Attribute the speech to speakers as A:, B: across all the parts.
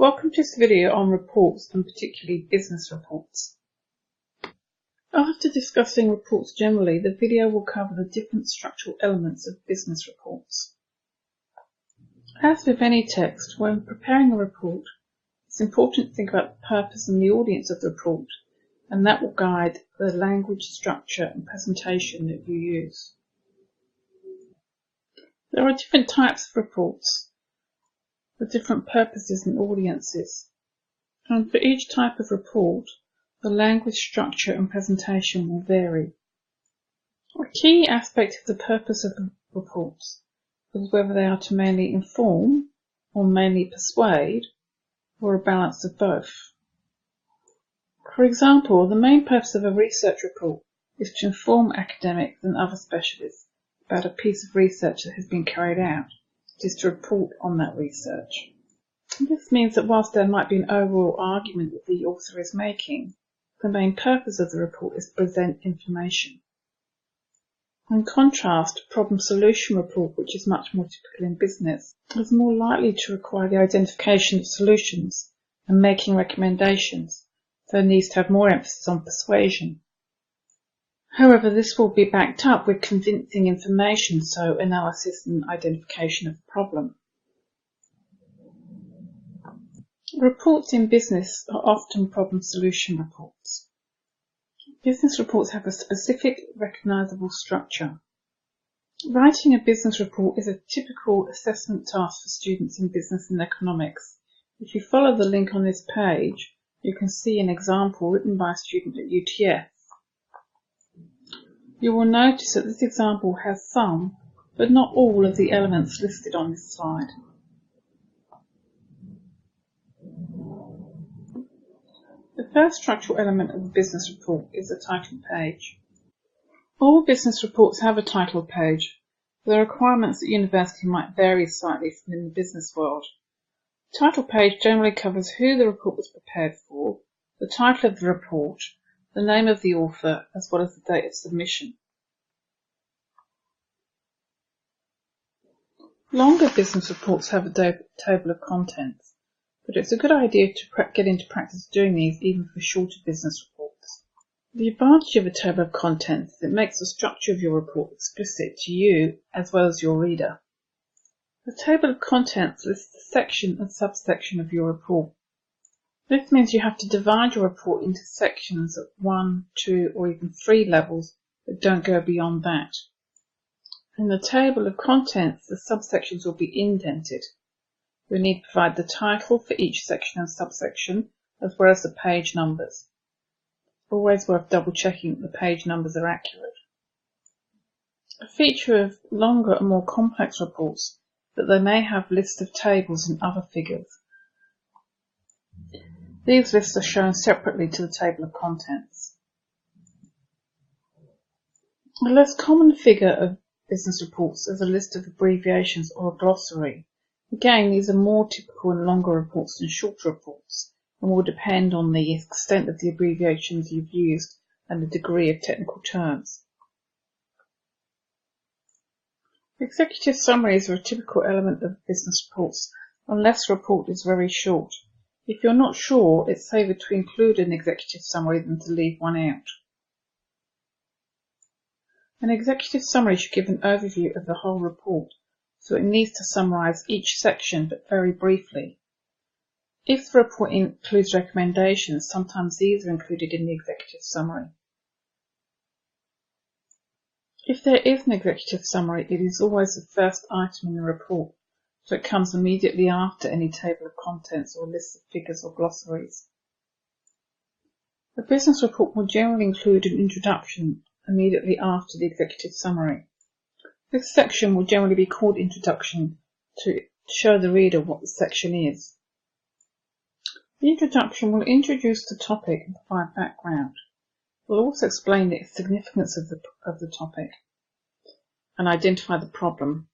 A: Welcome to this video on reports and particularly business reports. After discussing reports generally, the video will cover the different structural elements of business reports. As with any text, when preparing a report, it's important to think about the purpose and the audience of the report, and that will guide the language, structure and presentation that you use. There are different types of reports with different purposes and audiences, and for each type of report, the language, structure and presentation will vary. A key aspect of the purpose of the reports is whether they are to mainly inform or mainly persuade, or a balance of both. For example, the main purpose of a research report is to inform academics and other specialists about a piece of research that has been carried out. It is to report on that research. This means that whilst there might be an overall argument that the author is making, the main purpose of the report is to present information. In contrast, a problem-solution report, which is much more typical in business, is more likely to require the identification of solutions and making recommendations, so it needs to have more emphasis on persuasion. However, this will be backed up with convincing information, so analysis and identification of the problem. Reports in business are often problem-solution reports. Business reports have a specific, recognisable structure. Writing a business report is a typical assessment task for students in business and economics. If you follow the link on this page, you can see an example written by a student at UTS. You will notice that this example has some, but not all, of the elements listed on this slide. The first structural element of a business report is the title page. All business reports have a title page. The requirements at university might vary slightly from in the business world. The title page generally covers who the report was prepared for, the title of the report, the name of the author, as well as the date of submission. Longer business reports have a table of contents, but it's a good idea to get into practice doing these even for shorter business reports. The advantage of a table of contents is it makes the structure of your report explicit to you as well as your reader. The table of contents lists the section and subsection of your report. This means you have to divide your report into sections at 1, 2 or even 3 levels, but don't go beyond that. In the table of contents, the subsections will be indented. We need to provide the title for each section and subsection, as well as the page numbers. Always worth double checking that the page numbers are accurate. A feature of longer and more complex reports is that they may have lists of tables and other figures. These lists are shown separately to the table of contents. A less common figure of business reports is a list of abbreviations or a glossary. Again, these are more typical in longer reports than shorter reports, and will depend on the extent of the abbreviations you've used and the degree of technical terms. Executive summaries are a typical element of business reports, unless the report is very short. If you're not sure, it's safer to include an executive summary than to leave one out. An executive summary should give an overview of the whole report, so it needs to summarise each section, but very briefly. If the report includes recommendations, sometimes these are included in the executive summary. If there is an executive summary, it is always the first item in the report, so it comes immediately after any table of contents or list of figures or glossaries. A business report will generally include an introduction immediately after the executive summary. This section will generally be called Introduction to show the reader what the section is. The introduction will introduce the topic and provide background. It will also explain the significance of the topic and identify the problem.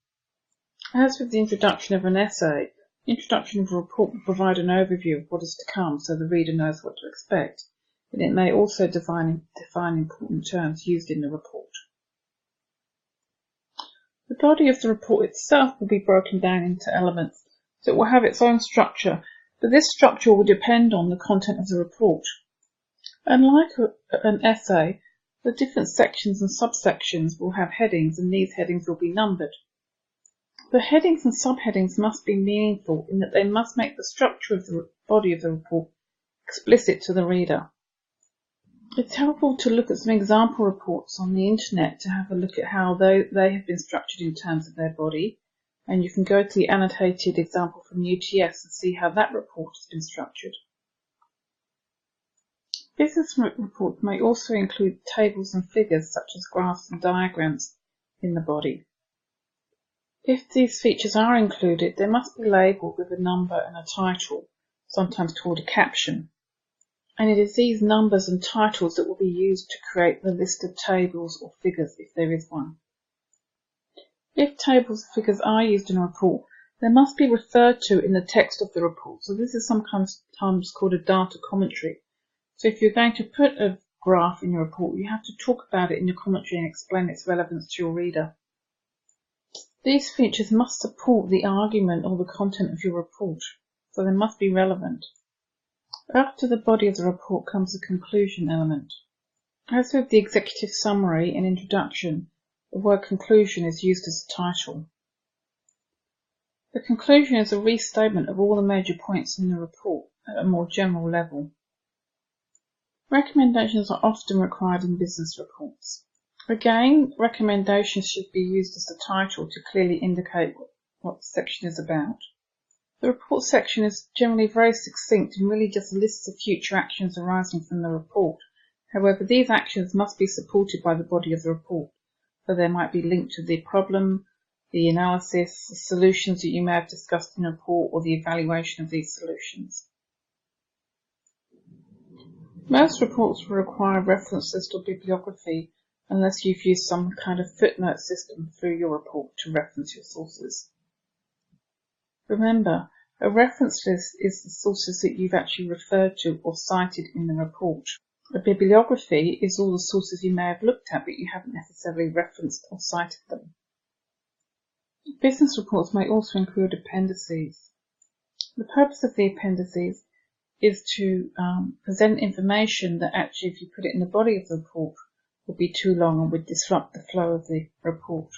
A: As with the introduction of an essay, the introduction of a report will provide an overview of what is to come so the reader knows what to expect, and it may also define important terms used in the report. The body of the report itself will be broken down into elements, so it will have its own structure but this structure will depend on the content of the report. Unlike an essay, the different sections and subsections will have headings, and these headings will be numbered. The headings and subheadings must be meaningful in that they must make the structure of the body of the report explicit to the reader. It's helpful to look at some example reports on the internet to have a look at how they have been structured in terms of their body, and you can go to the annotated example from UTS and see how that report has been structured. Business reports may also include tables and figures such as graphs and diagrams in the body. If these features are included, they must be labelled with a number and a title, sometimes called a caption. And it is these numbers and titles that will be used to create the list of tables or figures if there is one. If tables or figures are used in a report, they must be referred to in the text of the report. So this is sometimes called a data commentary. So if you're going to put a graph in your report, you have to talk about it in your commentary and explain its relevance to your reader. These features must support the argument or the content of your report, so they must be relevant. After the body of the report comes the conclusion element. As with the executive summary and introduction, the word conclusion is used as a title. The conclusion is a restatement of all the major points in the report at a more general level. Recommendations are often required in business reports. Again, recommendations should be used as the title to clearly indicate what the section is about. The report section is generally very succinct and really just lists the future actions arising from the report. However, these actions must be supported by the body of the report, so they might be linked to the problem, the analysis, the solutions that you may have discussed in the report, or the evaluation of these solutions. Most reports will require a reference list or bibliography unless you've used some kind of footnote system through your report to reference your sources. Remember, a reference list is the sources that you've actually referred to or cited in the report. A bibliography is all the sources you may have looked at but you haven't necessarily referenced or cited them. Business reports may also include appendices. The purpose of the appendices is to present information that actually, if you put it in the body of the report, would be too long and would disrupt the flow of the report.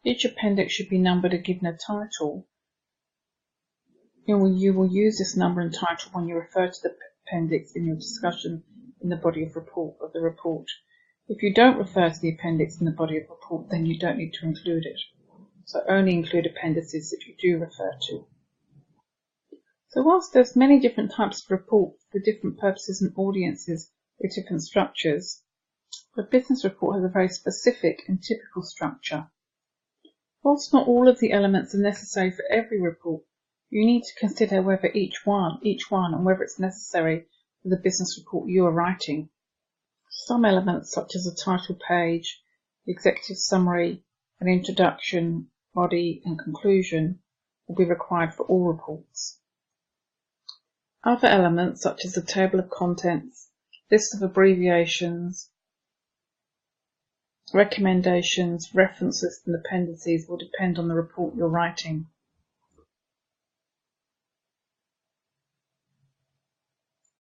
A: Each appendix should be numbered and given a title. You will use this number and title when you refer to the appendix in your discussion in the body of the report. If you don't refer to the appendix in the body of the report, then you don't need to include it. So only include appendices that you do refer to. So whilst there's many different types of reports for different purposes and audiences with different structures, the business report has a very specific and typical structure. Whilst not all of the elements are necessary for every report, you need to consider whether each one and whether it's necessary for the business report you are writing. Some elements such as a title page, the executive summary, an introduction, body and conclusion will be required for all reports. Other elements such as the table of contents, list of abbreviations, recommendations, references and appendices will depend on the report you're writing.